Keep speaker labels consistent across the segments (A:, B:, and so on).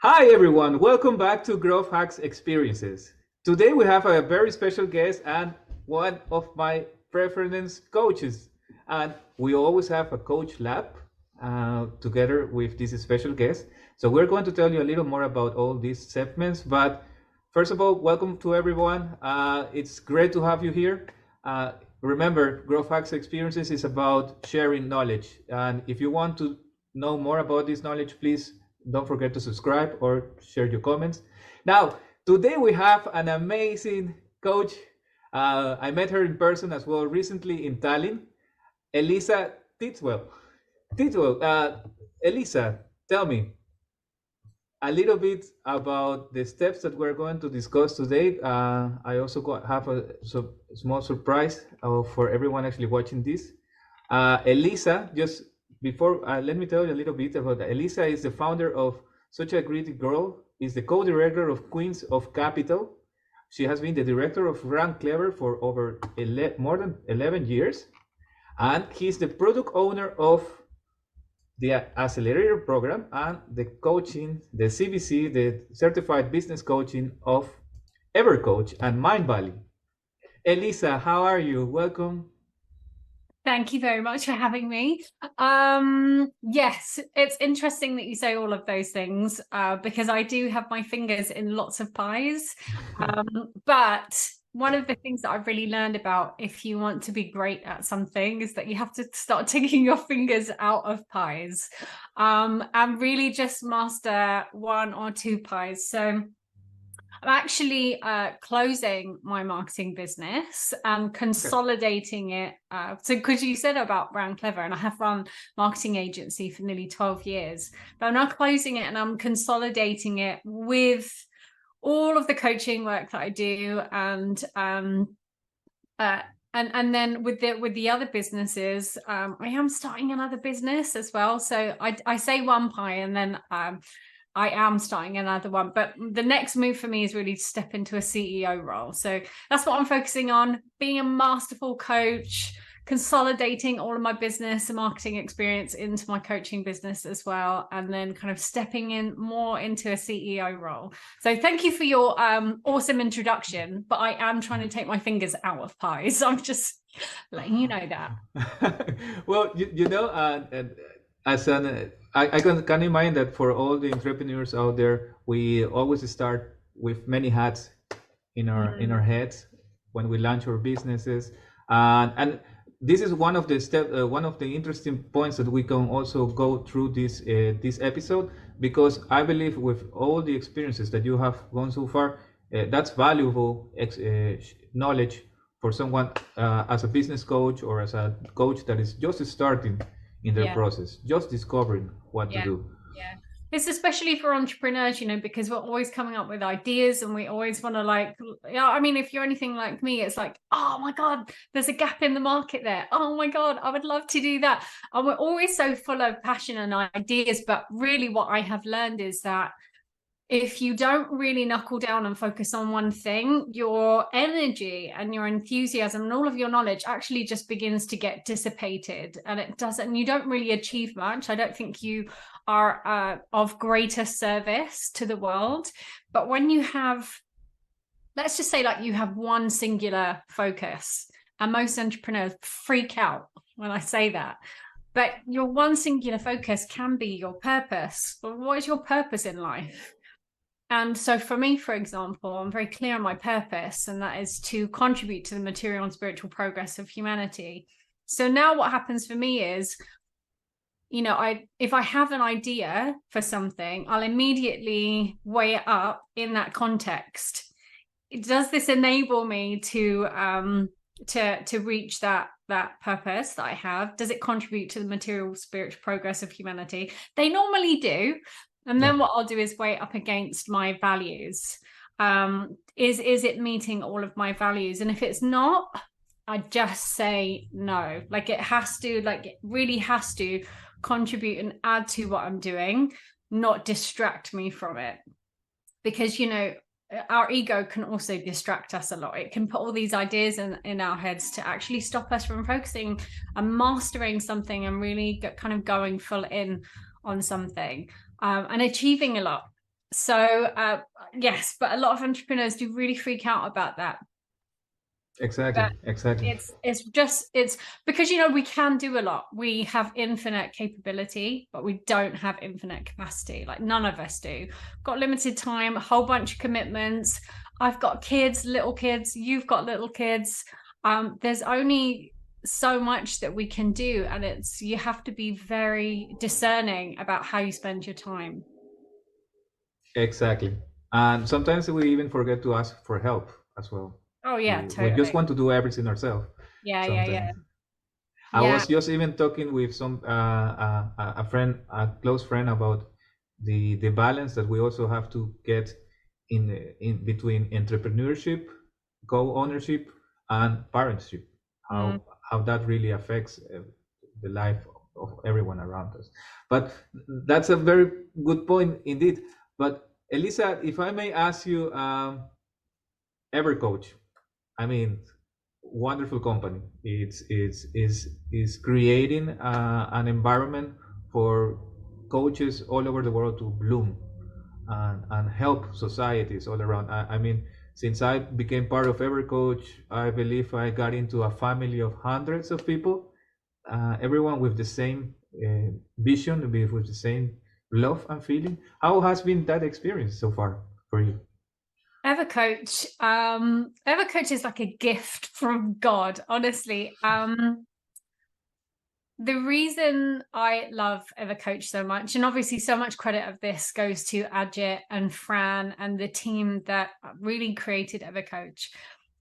A: Hi everyone, welcome back to Growth Hacks Experiences. Today we have a very special guest and one of my preference coaches. And we always have a coach lab together with this special guest. So we're going to tell you a little more about all these segments. But first of all, welcome to everyone. It's great to have you here. Uh, Remember, Growth Hacks Experiences is about sharing knowledge. And if you want to know more about this knowledge, please don't forget to subscribe or share your comments. Now, today we have an amazing coach. I met her in person as well recently in Tallinn, Elisa Tidswell. Elisa, tell me a little bit about the steps that we're going to discuss today. I also have a small surprise for everyone actually watching this. Elisa, just before, let me tell you a little bit about that. Elisa is the founder of Such a Great Girl, is the co-director of Queens of Capital. She has been the director of Run Clever for over more than 11 years. And he's the product owner of the accelerator program and the coaching, the CBC, the certified business coaching of Evercoach and Mindvalley. Elisa, how are you? Welcome.
B: Thank you very much for having me. Yes, it's interesting that you say all of those things because I do have my fingers in lots of pies. But one of the things that I've really learned about if you want to be great at something is that you have to start taking your fingers out of pies and really just master one or two pies. So I'm actually closing my marketing business and consolidating it. So because you said about Run Clever, and I have run marketing agency for nearly 12 years, but I'm now closing it and I'm consolidating it with all of the coaching work that I do and then with the other businesses, I am starting another business as well. So I say one pie and then I am starting another one, but the next move for me is really to step into a CEO role. So that's what I'm focusing on, being a masterful coach, consolidating all of my business and marketing experience into my coaching business as well, and then kind of stepping in more into a CEO role. So thank you for your awesome introduction, but I am trying to take my fingers out of pies. So I'm just letting you know that.
A: Well, as an I can imagine that for all the entrepreneurs out there, we always start with many hats in our heads when we launch our businesses, and this is one of the interesting points that we can also go through this episode, because I believe with all the experiences that you have gone so far, that's valuable knowledge for someone as a business coach or as a coach that is just starting in their process, just discovering what to do.
B: Yeah. It's especially for entrepreneurs, because we're always coming up with ideas and we always want to if you're anything like me, it's like, oh my God, there's a gap in the market there. Oh my God, I would love to do that. And we're always so full of passion and ideas. But really what I have learned is that if you don't really knuckle down and focus on one thing, your energy and your enthusiasm and all of your knowledge actually just begins to get dissipated, and you don't really achieve much. I don't think you are of greater service to the world. But when you have, let's just say you have one singular focus, and most entrepreneurs freak out when I say that, but your one singular focus can be your purpose. But what is your purpose in life? And so for me, for example, I'm very clear on my purpose, and that is to contribute to the material and spiritual progress of humanity. So now what happens for me is, if I have an idea for something, I'll immediately weigh it up in that context. Does this enable me to reach that purpose that I have? Does it contribute to the material spiritual progress of humanity? They normally do. And then what I'll do is weigh it up against my values. Is it meeting all of my values? And if it's not, I just say no. It really has to contribute and add to what I'm doing, not distract me from it. Because, our ego can also distract us a lot. It can put all these ideas in our heads to actually stop us from focusing and mastering something and really kind of going full in on something and achieving a lot. So yes, but a lot of entrepreneurs do really freak out about that.
A: Exactly, exactly.
B: It's because, you know, we can do a lot. We have infinite capability, but we don't have infinite capacity. Like, none of us do. Got limited time, a whole bunch of commitments. I've got kids, little kids. You've got little kids. There's only so much that we can do, and you have to be very discerning about how you spend your time.
A: Exactly. And sometimes we even forget to ask for help as well.
B: Oh yeah,
A: We just
B: totally.
A: want to do everything ourselves
B: Yeah, yeah, yeah.
A: sometimes. I
B: Yeah.
A: was just even talking with a friend, a close friend, about the balance that we also have to get in between entrepreneurship, co-ownership, and parentship.
B: Mm.
A: How that really affects the life of everyone around us. But that's a very good point indeed. But Elisa, if I may ask you, Evercoach, I mean, wonderful company. It's creating an environment for coaches all over the world to bloom and help societies all around. I mean, since I became part of Evercoach, I believe I got into a family of hundreds of people, everyone with the same vision, with the same love and feeling. How has been that experience so far for you?
B: Evercoach is like a gift from God, honestly. The reason I love Evercoach so much, and obviously so much credit of this goes to Ajit and Fran and the team that really created Evercoach,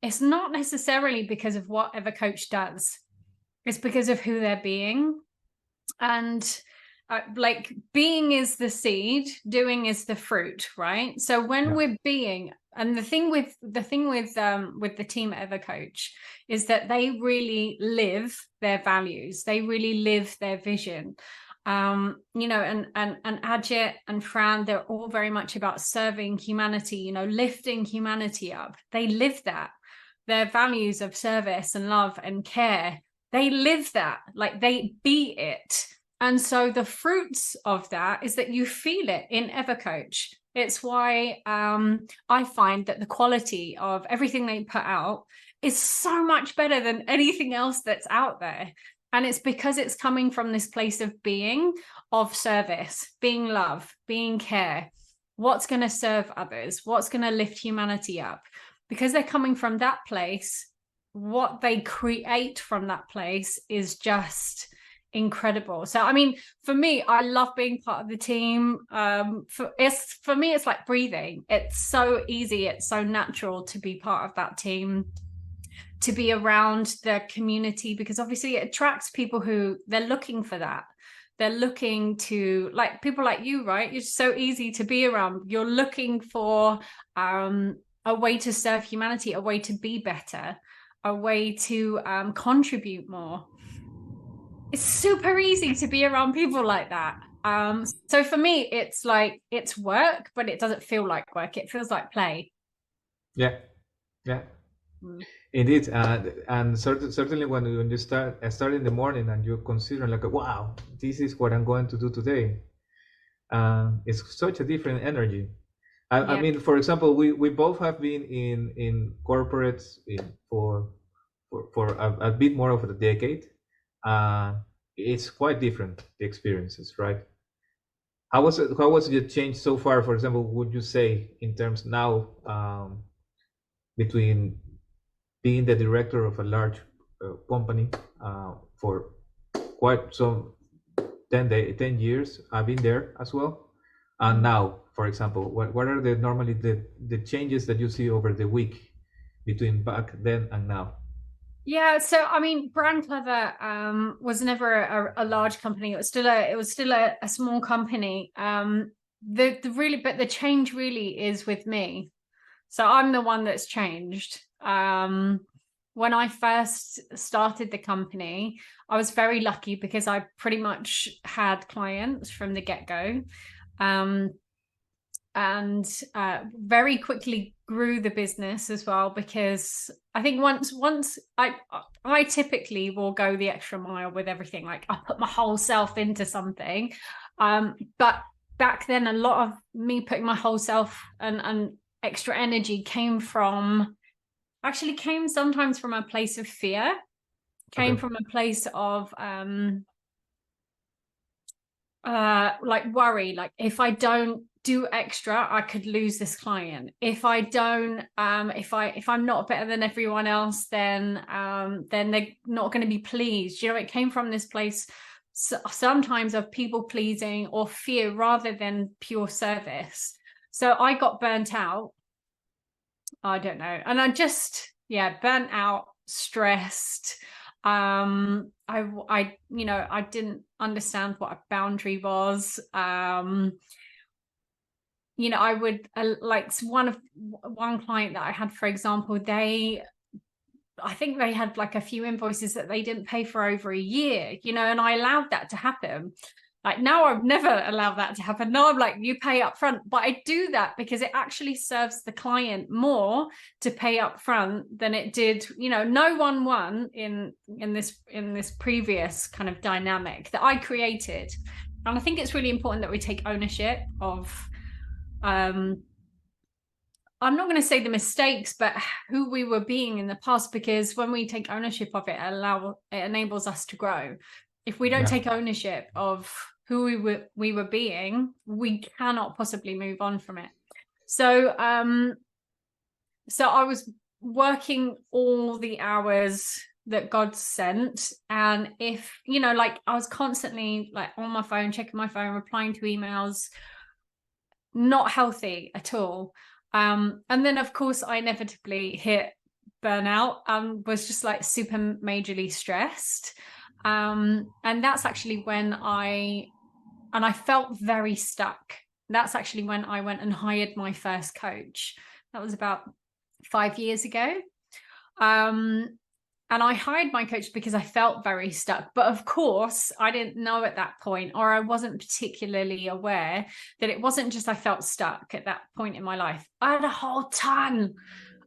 B: it's not necessarily because of what Evercoach does. It's because of who they're being. And like, being is the seed, doing is the fruit, right? So when
A: Yeah.
B: we're being, and the thing with the team at Evercoach is that they really live their values, they really live their vision. You know, and Ajit and Fran, they're all very much about serving humanity, you know, lifting humanity up. They live that. Their values of service and love and care, they live that, like, they be it. And so the fruits of that is that you feel it in Evercoach. It's why I find that the quality of everything they put out is so much better than anything else that's out there. And it's because it's coming from this place of being, of service, being love, being care. What's going to serve others? What's going to lift humanity up? Because they're coming from that place, what they create from that place is just incredible. So I mean, for me, I love being part of the team. For me, it's like breathing. It's so easy, it's so natural to be part of that team, to be around the community, because obviously it attracts people who they're looking for that. They're looking to, like, people like you, right? You're so easy to be around. You're looking for a way to serve humanity, a way to be better, a way to contribute more. It's super easy to be around people like that. So for me, it's like, it's work, but it doesn't feel like work. It feels like play.
A: Yeah. Yeah.
B: Mm.
A: Indeed, and certainly when you start in the morning and you consider, like, wow, this is what I'm going to do today. It's such a different energy. I
B: Yeah.
A: mean, for example, we both have been in corporates for a bit more of a decade. Uh, it's quite different, the experiences, right? How was the change so far? For example, would you say in terms now, between being the director of a large company for quite some 10 years, I've been there as well. And now, for example, what are normally the changes that you see over the week between back then and now?
B: Yeah, so I mean, Brand Clever was never a large company. It was still a small company. The change really is with me. So I'm the one that's changed. When I first started the company, I was very lucky because I pretty much had clients from the get-go. And very quickly grew the business as well, because I think once I typically will go the extra mile with everything. Like, I put my whole self into something, but back then, a lot of me putting my whole self and extra energy came sometimes from a place of fear, came from a place of like worry, like if I don't do extra, I could lose this client. If I don't, if I'm not better than everyone else, then they're not going to be pleased. You know, it came from this place sometimes of people pleasing or fear rather than pure service. So I got burnt out. I don't know. And I just, burnt out, stressed. I didn't understand what a boundary was. I would like one client that I had, for example, I think they had like a few invoices that they didn't pay for over a year, and I allowed that to happen. Like now I've never allowed that to happen. Now I'm like, you pay up front, but I do that because it actually serves the client more to pay up front than it did, no one won in this previous kind of dynamic that I created. And I think it's really important that we take ownership of, I'm not going to say the mistakes, but who we were being in the past, because when we take ownership of it, it enables us to grow. If we don't take ownership of who we were being, we cannot possibly move on from it. So so I was working all the hours that God sent, and if like I was constantly like on my phone, checking my phone, replying to emails, not healthy at all. And then of course I inevitably hit burnout and was just like super majorly stressed. And that's actually when I felt very stuck. That's actually when I went and hired my first coach. That was about 5 years ago. And I hired my coach because I felt very stuck. But of course, I didn't know at that point, or I wasn't particularly aware that it wasn't just I felt stuck at that point in my life. I had a whole ton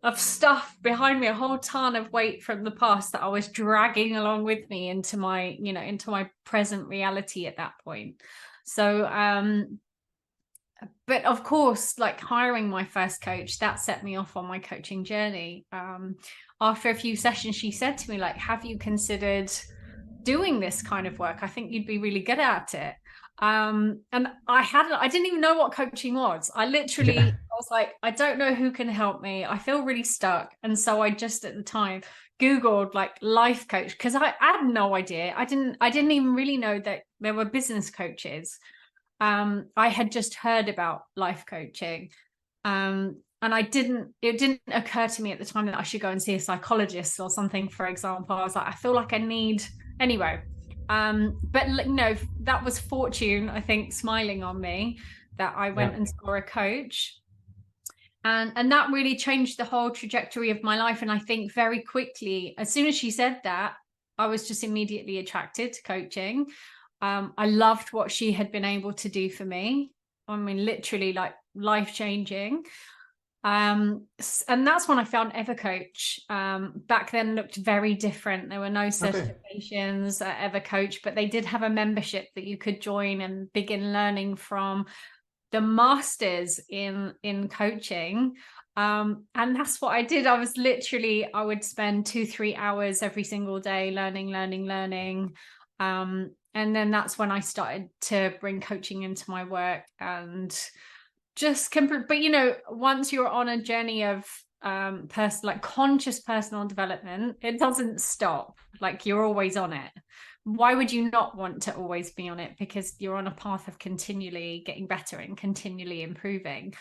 B: of stuff behind me, a whole ton of weight from the past that I was dragging along with me into my, into my present reality at that point. So, but of course, like hiring my first coach, that set me off on my coaching journey. After a few sessions, she said to me, like, have you considered doing this kind of work? I think you'd be really good at it. And I didn't even know what coaching was. I was like, I don't know who can help me. I feel really stuck. And so I just at the time Googled like life coach, because I had no idea. I didn't even really know that there were business coaches. I had just heard about life coaching. And it didn't occur to me at the time that I should go and see a psychologist or something, for example. I was like, I feel like I need, anyway. But that was fortune, I think, smiling on me, that I went and saw a coach. And that really changed the whole trajectory of my life. And I think very quickly, as soon as she said that, I was just immediately attracted to coaching. I loved what she had been able to do for me. I mean, literally like life-changing. And that's when I found Evercoach. Back then looked very different. There were no certifications at Evercoach, but they did have a membership that you could join and begin learning from the masters in coaching. And that's what I did. I would spend 2-3 hours every single day learning. And then that's when I started to bring coaching into my work and just but once you're on a journey of conscious personal development, it doesn't stop. Like, you're always on it. Why would you not want to always be on it? Because you're on a path of continually getting better and continually improving.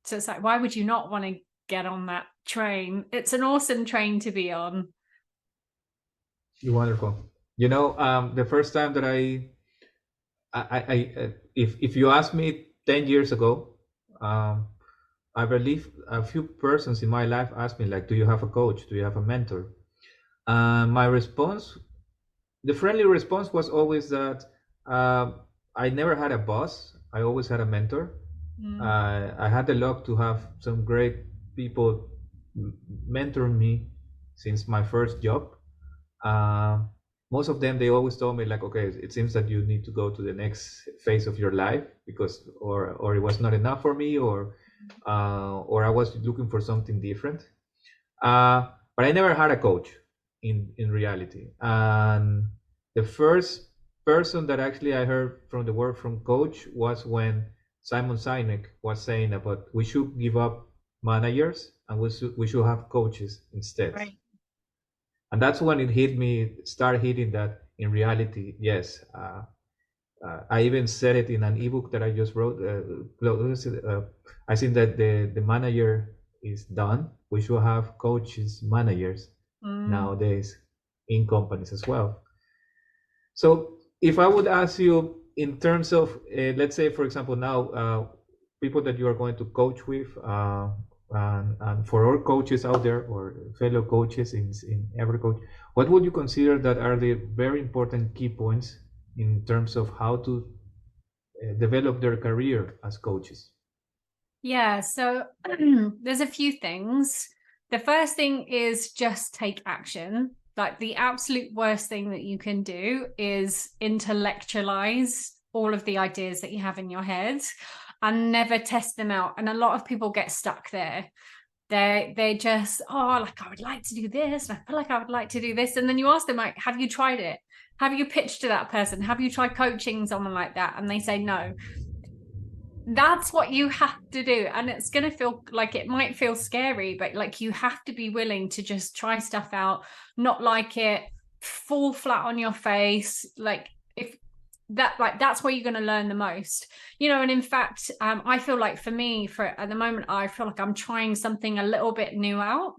B: So it's like, why would you not want to get on that train? It's an awesome train to be on.
A: You're wonderful. The first time that if you asked me 10 years ago, I believe a few persons in my life asked me, like, do you have a coach? Do you have a mentor? My response, the friendly response, was always that I never had a boss. I always had a mentor. I had the luck to have some great people mentor me since my first job. most of them, they always told me like, okay, it seems that you need to go to the next phase of your life because, or it was not enough for me, or I was looking for something different. But I never had a coach in reality. And the first person that actually I heard from the word from coach was when Simon Sinek was saying about we should give up managers and we should have coaches instead.
B: Right.
A: And that's when it hit me, start hitting that in reality, yes. I even said it in an ebook that I just wrote. I think that the manager is done. We should have coaches, managers nowadays in companies as well. So if I would ask you in terms of, let's say, for example, now people that you are going to coach with, and for all coaches out there or fellow coaches in Evercoach, what would you consider that are the very important key points in terms of how to develop their career as coaches?
B: Yeah, so there's a few things. The first thing is just take action. Like the absolute worst thing that you can do is intellectualize all of the ideas that you have in your head and never test them out. And a lot of people get stuck there. They just, oh, like I would like to do this, and I feel like I would like to do this. And then you ask them, like, have you tried it? Have you pitched to that person? Have you tried coaching someone like that? And they say no. That's what you have to do. And it's going to feel like, it might feel scary, but like you have to be willing to just try stuff out, not like it, fall flat on your face. Like if that, like, that's where you're going to learn the most, you know. And in fact, I feel like for me, for at the moment, I feel like I'm trying something a little bit new out.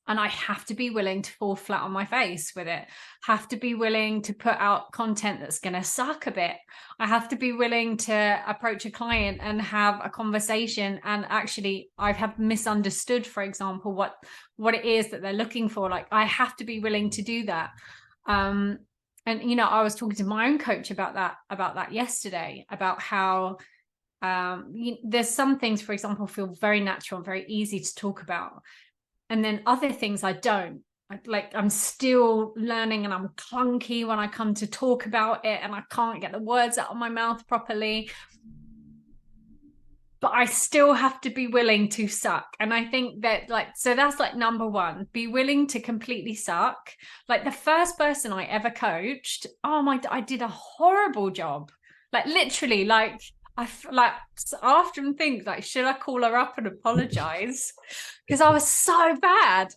B: And I have to be willing to fall flat on my face with it. Have to be willing to put out content that's going to suck a bit. I have to be willing to approach a client and have a conversation. And actually, I have misunderstood, for example, what it is that they're looking for. Like, I have to be willing to do that. And, you know, I was talking to my own coach about that yesterday, about how there's some things, for example, feel very natural and very easy to talk about. And then other things I don't. Like I'm still learning and I'm clunky when I come to talk about it and I can't get the words out of my mouth properly. But I still have to be willing to suck. And I think that, like, so that's like number one, be willing to completely suck. Like the first person I ever coached, I did a horrible job. Like literally, like I often think, like, should I call her up and apologize? Because I was so bad.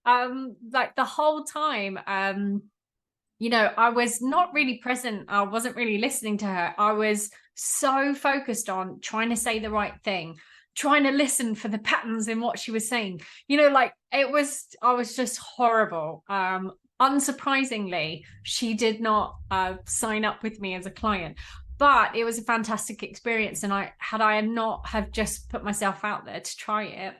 B: Like the whole time, you know, I was not really present. I wasn't really listening to her. I was so focused on trying to say the right thing, trying to listen for the patterns in what she was saying. You know, like I was just horrible. Unsurprisingly, she did not sign up with me as a client. But it was a fantastic experience. And had I not have just put myself out there to try it,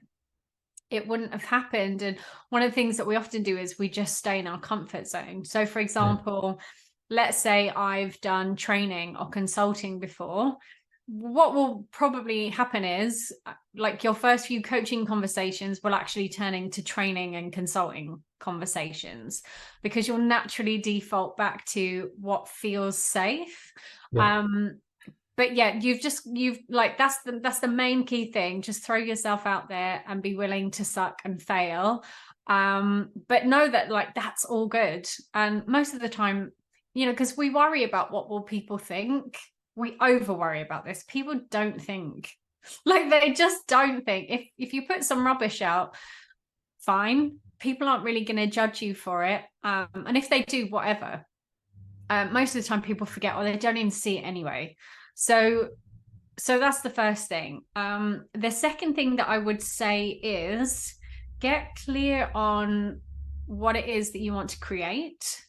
B: it wouldn't have happened. And one of the things that we often do is we just stay in our comfort zone. So for example, let's say I've done training or consulting before. What will probably happen is, like, your first few coaching conversations will actually turn into training and consulting conversations, because you'll naturally default back to what feels safe. But yeah, you've like, that's the main key thing. Just throw yourself out there and be willing to suck and fail. But know that, like, that's all good. And most of the time, you know, because we worry about what will people think. We over worry about this. People don't think. Like, they just don't think. If you put some rubbish out, fine. People aren't really going to judge you for it. And if they do, whatever. Most of the time people forget, or they don't even see it anyway. So that's the first thing. The second thing that I would say is get clear on what it is that you want to create.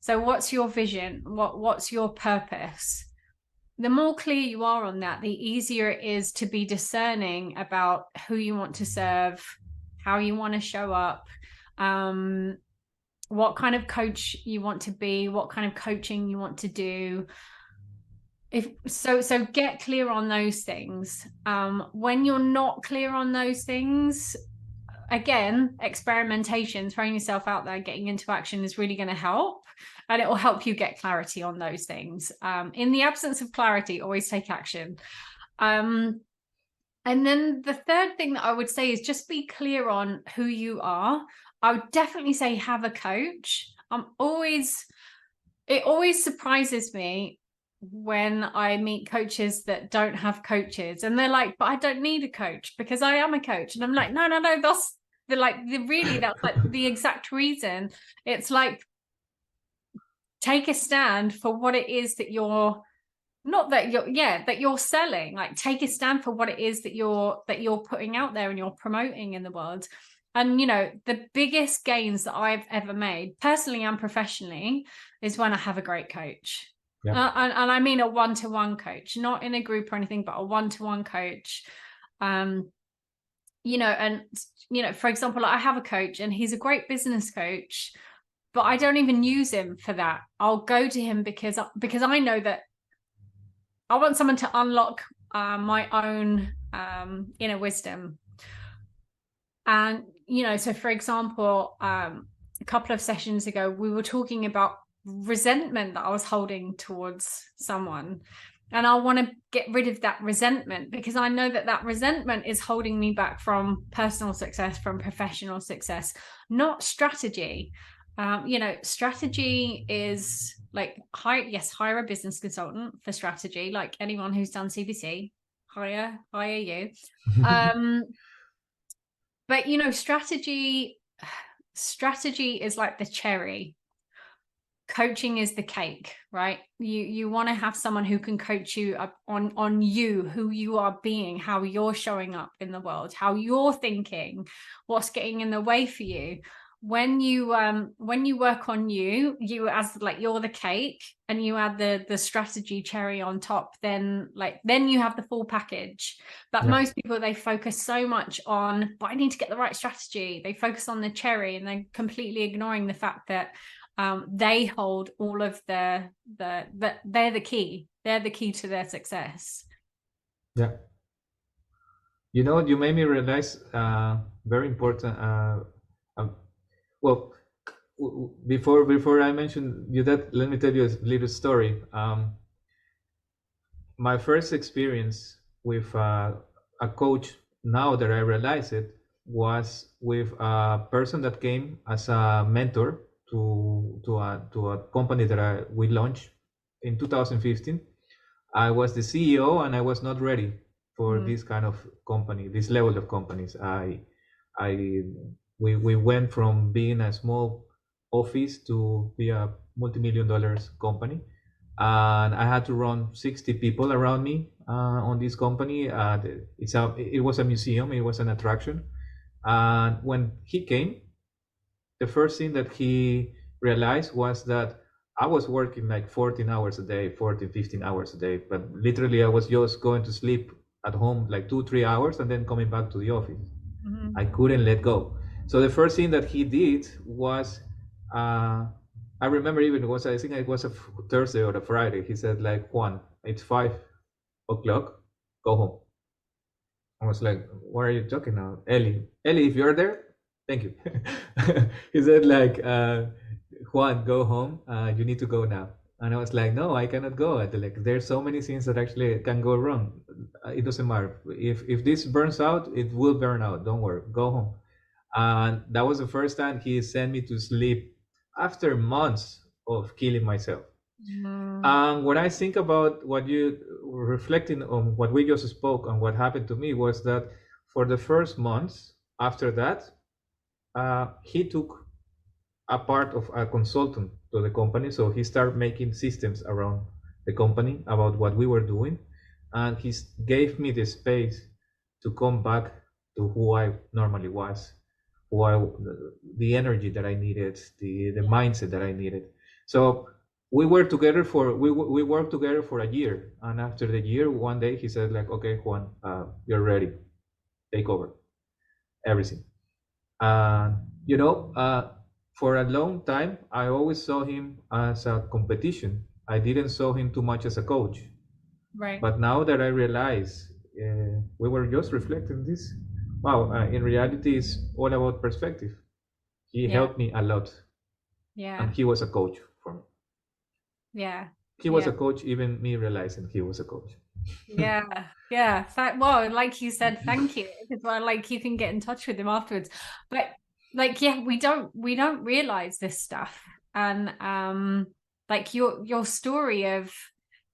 B: So what's your vision? What's your purpose? The more clear you are on that, the easier it is to be discerning about who you want to serve, how you want to show up, what kind of coach you want to be, what kind of coaching you want to do. So get clear on those things. When you're not clear on those things, again, experimentation, throwing yourself out there, getting into action is really going to help, and it will help you get clarity on those things. In the absence of clarity, always take action. And then the third thing that I would say is just be clear on who you are. I would definitely say have a coach. It always surprises me when I meet coaches that don't have coaches, and they're like, but I don't need a coach because I am a coach. And I'm like, no, that's that's like the exact reason. It's like, take a stand for what it is that you're that you're selling. Like, take a stand for what it is that you're putting out there and you're promoting in the world. And the biggest gains that I've ever made personally and professionally is when I have a great coach.
A: Yeah.
B: And I mean a one-to-one coach, not in a group or anything, but a one-to-one coach. And for example, I have a coach and he's a great business coach, but I don't even use him for that. I'll go to him because I know that I want someone to unlock my own inner wisdom. And, so for example, a couple of sessions ago, we were talking about resentment that I was holding towards someone. And I want to get rid of that resentment because I know that resentment is holding me back from personal success, from professional success, not strategy. Strategy is like, hire a business consultant for strategy, like anyone who's done CBC, hire you. But strategy is like the cherry. Coaching is the cake, right? You want to have someone who can coach you up on you, who you are being, how you're showing up in the world, how you're thinking, what's getting in the way for you. When you work on you as like you're the cake, and you add the strategy cherry on top, then you have the full package. But most people, they focus so much on, but I need to get the right strategy. They focus on the cherry and they're completely ignoring the fact that they hold all of they're the key. They're the key to their success.
A: Yeah. You made me realize very important. Well, before I mention you that, let me tell you a little story. My first experience with a coach, now that I realize it, was with a person that came as a mentor to a company that we launched in 2015. I was the CEO and I was not ready for this kind of company, this level of companies. We went from being a small office to be a multi-million-dollar company, and I had to run 60 people around me on this company. It was a museum, it was an attraction. And when he came, the first thing that he realized was that I was working like 14 hours a day, 14, 15 hours a day, but literally I was just going to sleep at home like 2-3 hours and then coming back to the office. I couldn't let go. So the first thing that he did was, I remember even I think it was a Thursday or a Friday. He said like, Juan, it's 5 o'clock, go home. I was like, what are you talking about? Ellie, if you're there, thank you. He said like, Juan, go home. You need to go now. And I was like, no, I cannot go. Like, there's so many things that actually can go wrong. It doesn't matter. If this burns out, it will burn out. Don't worry. Go home. And that was the first time he sent me to sleep after months of killing myself. And when I think about what you reflecting on what we just spoke and what happened to me was that for the first months after that, he took a part of a consultant to the company. So he started making systems around the company about what we were doing. And he gave me the space to come back to who I normally was, the energy that I needed, the mindset that I needed. So we worked together for a year. And after the year, one day he said like, okay, Juan, you're ready. Take over everything. For a long time, I always saw him as a competition. I didn't saw him too much as a coach.
B: Right.
A: But now that I realize, we were just reflecting this. Wow, in reality, it's all about perspective. He
B: Yeah,
A: helped me a lot,
B: yeah,
A: and he was a coach for me.
B: yeah,
A: He was
B: yeah.
A: a coach, even me realizing he was a coach.
B: Yeah, yeah. Well, like you said, thank you. Because well, like you can get in touch with him afterwards. But like, yeah, we don't realize this stuff. And like your story of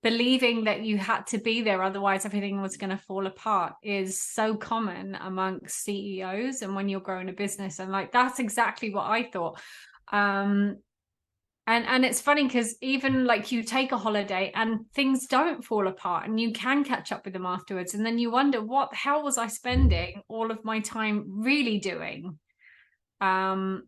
B: believing that you had to be there, otherwise everything was going to fall apart is so common amongst CEOs and when you're growing a business. And like that's exactly what I thought. Um and it's funny because even like you take a holiday and things don't fall apart and you can catch up with them afterwards. And then you wonder, what the hell was I spending all of my time really doing? Um,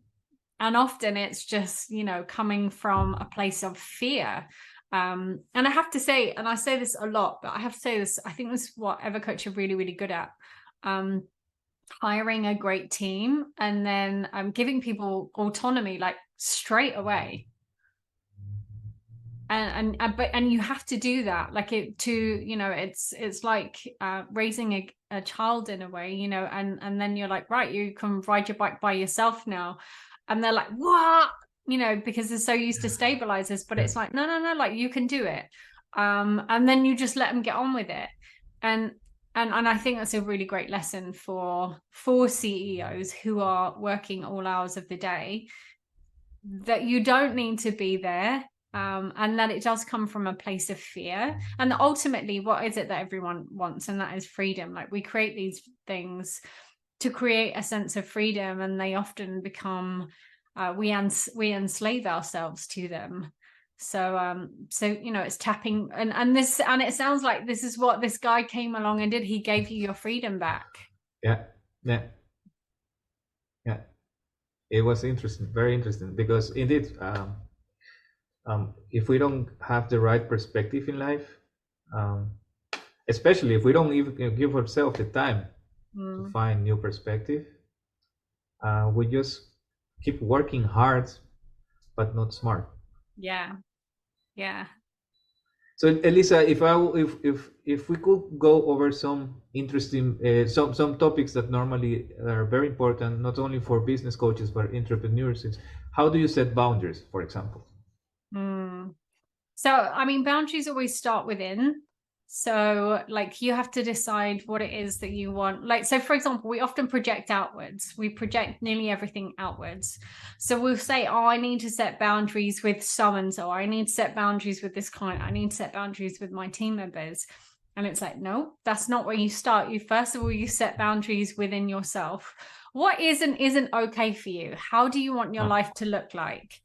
B: and often it's just, coming from a place of fear. And I have to say, and I say this a lot, but I have to say this, I think this is what Evercoach are really, really good at. Hiring a great team and then giving people autonomy like straight away. And you have to do that like it's like raising a child in a way, and then you're like, right, you can ride your bike by yourself now, and they're like, what, because they're so used to stabilizers, but it's like, no, like you can do it. And then you just let them get on with it. And and I think that's a really great lesson for CEOs who are working all hours of the day, that you don't need to be there, and that it does come from a place of fear. And ultimately, what is it that everyone wants? And that is freedom. Like we create these things to create a sense of freedom, and they often become we enslave ourselves to them. So it's tapping, and it sounds like this is what this guy came along and did. He gave you your freedom back.
A: Yeah, yeah, yeah. It was interesting, very interesting, because indeed, if we don't have the right perspective in life, um, especially if we don't even give ourselves the time to find new perspective, we just keep working hard, but not smart.
B: Yeah.
A: So Elisa, if we could go over some interesting some topics that normally are very important, not only for business coaches but entrepreneurs, is how do you set boundaries, for example?
B: So, I mean, boundaries always start within. So, like, you have to decide what it is that you want. Like, so for example, we often project outwards. We project nearly everything outwards. So we'll say, oh, I need to set boundaries with so and so. I need to set boundaries with this client. I need to set boundaries with my team members. And it's like, no, that's not where you start. First of all, you set boundaries within yourself. What isn't okay for you? How do you want your life to look like?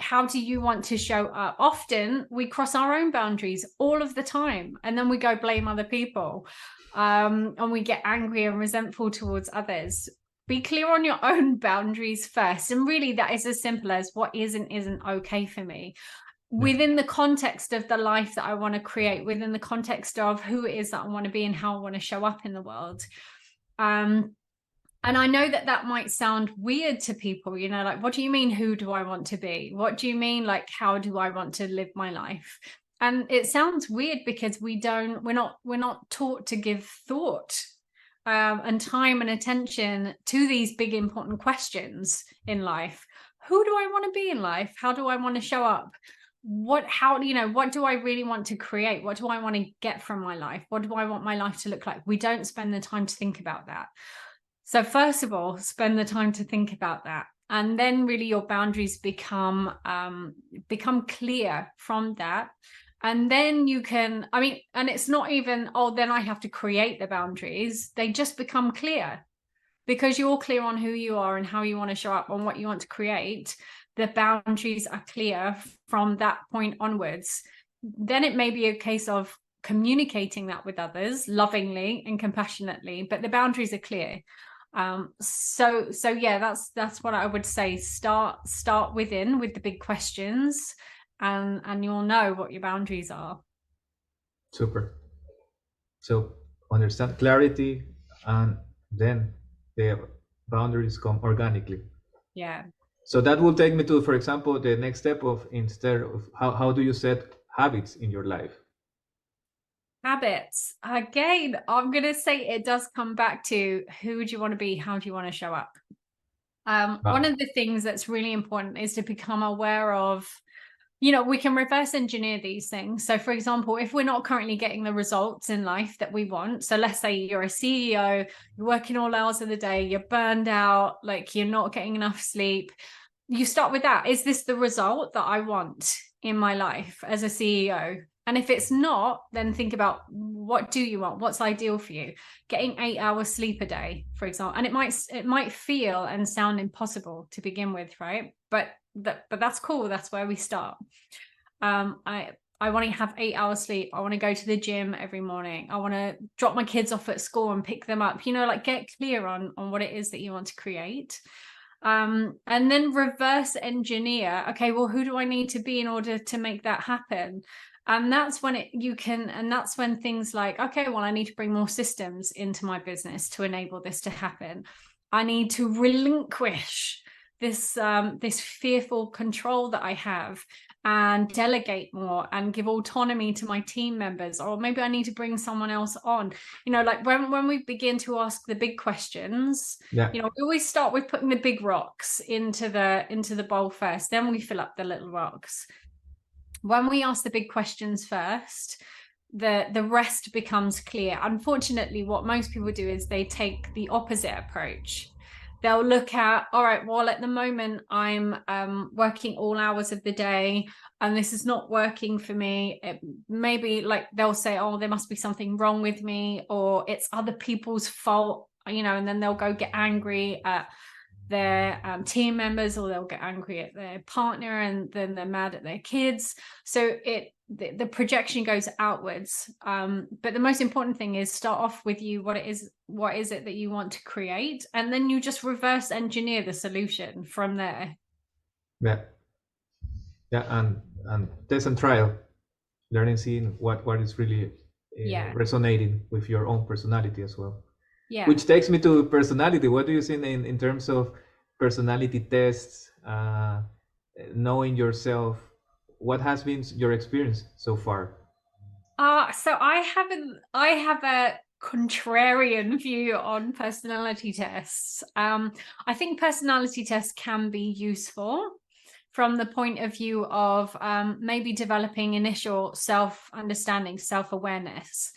B: How do you want to show up? Often we cross our own boundaries all of the time, and then we go blame other people, and we get angry and resentful towards others. Be clear on your own boundaries first, and really that is as simple as what isn't okay for me, within the context of the life that I want to create, within the context of who it is that I want to be and how I want to show up in the world. And I know that might sound weird to people, like, what do you mean, who do I want to be? What do you mean, like, how do I want to live my life? And it sounds weird because we're not taught to give thought and time and attention to these big, important questions in life. Who do I want to be in life? How do I want to show up? What do I really want to create? What do I want to get from my life? What do I want my life to look like? We don't spend the time to think about that. So first of all, spend the time to think about that. And then really your boundaries become clear from that. And then you can, and it's not even, oh, then I have to create the boundaries. They just become clear because you're clear on who you are and how you want to show up, on what you want to create. The boundaries are clear from that point onwards. Then it may be a case of communicating that with others lovingly and compassionately, but the boundaries are clear. So yeah, that's what I would say. Start within with the big questions, and you'll know what your boundaries are.
A: Super. So understand clarity, and then the boundaries come organically.
B: Yeah.
A: So that will take me to, for example, the next step of, instead of how do you set habits in your life?
B: Habits. Again, I'm going to say it does come back to who do you want to be? How do you want to show up? One
A: Wow.
B: of the things that's really important is to become aware of, we can reverse engineer these things. So for example, if we're not currently getting the results in life that we want, so let's say you're a CEO, you're working all hours of the day, you're burned out, like you're not getting enough sleep, you start with that. Is this the result that I want in my life as a CEO? And if it's not, then think about, what do you want? What's ideal for you? Getting 8 hours sleep a day, for example. And it might feel and sound impossible to begin with, right? But that's cool. That's where we start. I want to have 8 hours sleep. I want to go to the gym every morning. I want to drop my kids off at school and pick them up. Like get clear on what it is that you want to create. And then reverse engineer. Okay, well, who do I need to be in order to make that happen? And that's when that's when things like, okay, well, I need to bring more systems into my business to enable this to happen. I need to relinquish this fearful control that I have and delegate more and give autonomy to my team members. Or maybe I need to bring someone else on. Like when we begin to ask the big questions,
A: Yeah.
B: we always start with putting the big rocks into the bowl first, then we fill up the little rocks. When we ask the big questions first, the rest becomes clear. Unfortunately, what most people do is they take the opposite approach. They'll look at, all right, well, at the moment I'm working all hours of the day and this is not working for me. Maybe like they'll say, oh, there must be something wrong with me, or it's other people's fault, and then they'll go get angry at their team members, or they'll get angry at their partner, and then they're mad at their kids. So the projection goes outwards. But the most important thing is start off with you. What is it that you want to create? And then you just reverse engineer the solution from there.
A: Yeah. Yeah. And test and trial, learning, seeing what is really resonating with your own personality as well.
B: Yeah.
A: Which takes me to personality. What do you think in terms of personality tests, knowing yourself? What has been your experience so far?
B: So I have a contrarian view on personality tests. I think personality tests can be useful from the point of view of maybe developing initial self-understanding, self-awareness.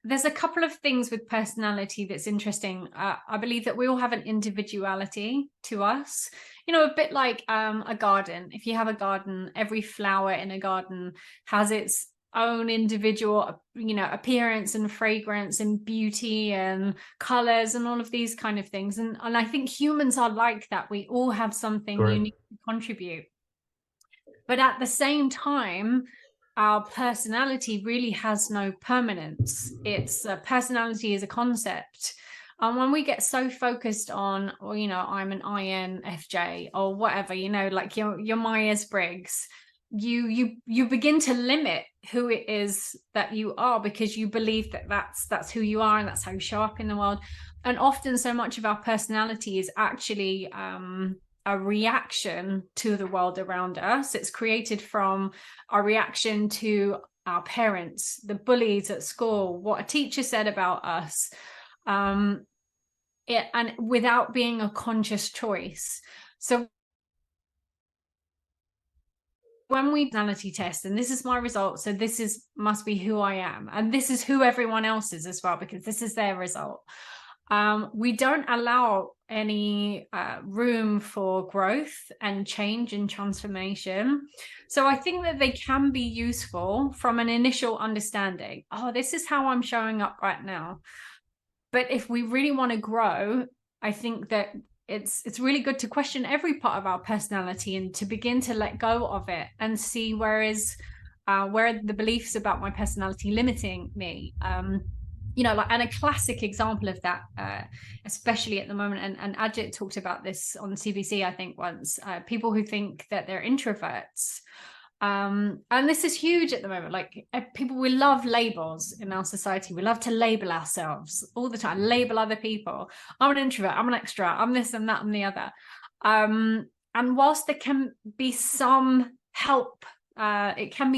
B: There's a couple of things with personality that's interesting. I believe that we all have an individuality to us, a bit like a garden. If you have a garden, every flower in a garden has its own individual, appearance and fragrance and beauty and colors and all of these kind of things. And I think humans are like that. We all have something unique to contribute. But at the same time, our personality really has no permanence. It's personality is a concept. And when we get so focused on, or, I'm an INFJ or whatever, like your Myers-Briggs, you begin to limit who it is that you are, because you believe that that's who you are and that's how you show up in the world. And often so much of our personality is actually a reaction to the world around us. It's created from a reaction to our parents, the bullies at school, what a teacher said about us, and without being a conscious choice. So when we personality test, and this is my result, so this must be who I am, and this is who everyone else is as well, because this is their result. We don't allow any room for growth and change and transformation. So I think that they can be useful from an initial understanding. Oh, this is how I'm showing up right now. But if we really want to grow, I think that it's really good to question every part of our personality and to begin to let go of it and see where are the beliefs about my personality limiting me. And a classic example of that, especially at the moment, and Ajit talked about this on CBC, I think once, people who think that they're introverts. And this is huge at the moment. Like people, we love labels in our society. We love to label ourselves all the time, label other people. I'm an introvert, I'm an extrovert, I'm this and that and the other. And whilst there can be some help it can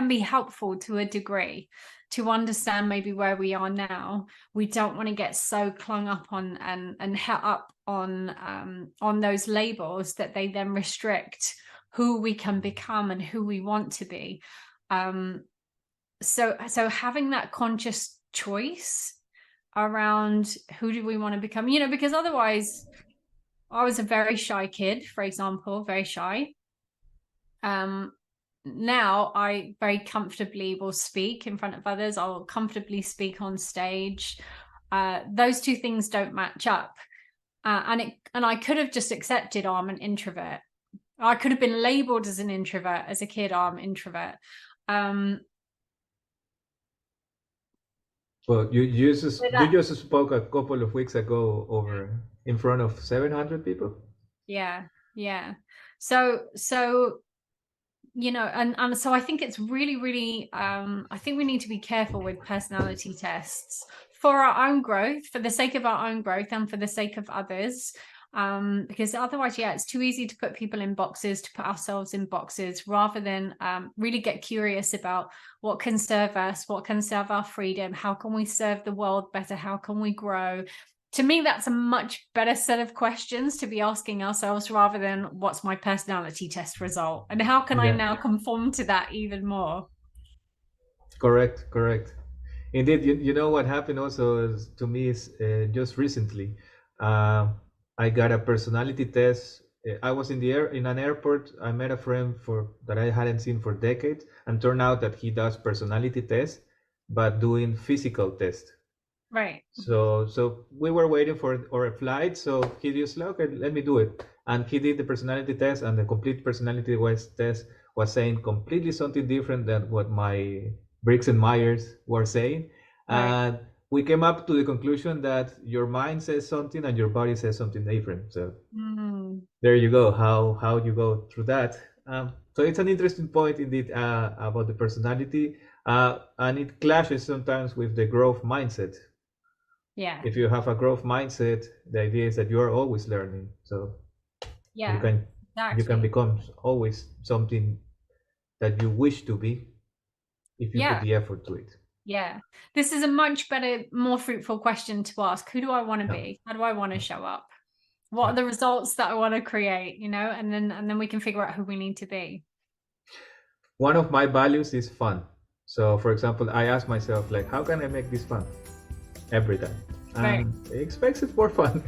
B: be helpful to a degree to understand maybe where we are now. We don't want to get so clung up on and het up on those labels that they then restrict who we can become and who we want to be. So having that conscious choice around who do we want to become, you know, because otherwise, I was a very shy kid, for example, very shy. Now I very comfortably will speak in front of others. I'll comfortably speak on stage. Those two things don't match up. And I could have just accepted, oh, I'm an introvert. I could have been labeled as an introvert as a kid. Oh, I'm an introvert.
A: Well, you just spoke a couple of weeks ago over in front of 700 people.
B: Yeah. So you know, and so I think it's really I think we need to be careful with personality tests for our own growth, for the sake of our own growth and for the sake of others, because otherwise, yeah, it's too easy to put people in boxes, to put ourselves in boxes, rather than really get curious about what can serve us, what can serve our freedom, how can we serve the world better, how can we grow. To me, that's a much better set of questions to be asking ourselves, rather than what's my personality test result and how can I now conform to that even more.
A: Correct. Indeed, you know what happened also to me is just recently, I got a personality test. I was in an airport. I met a friend that I hadn't seen for decades, and turned out that he does personality tests, but doing physical tests.
B: Right.
A: So we were waiting for our flight. So he just like, okay, let me do it. And he did the personality test, and the complete personality test was saying completely something different than what my Briggs and Myers were saying.
B: Right.
A: And we came up to the conclusion that your mind says something and your body says something different. So there you go, how you go through that. So it's an interesting point indeed about the personality, and it clashes sometimes with the growth mindset.
B: Yeah.
A: If you have a growth mindset, the idea is that you are always learning. So
B: yeah,
A: you can become always something that you wish to be if you put the effort to it.
B: Yeah, this is a much better, more fruitful question to ask. Who do I want to be? How do I want to show up? What are the results that I want to create, you know? And then we can figure out who we need to be.
A: One of my values is fun. So for example, I ask myself, like, how can I make this fun every time? And it expects it for fun.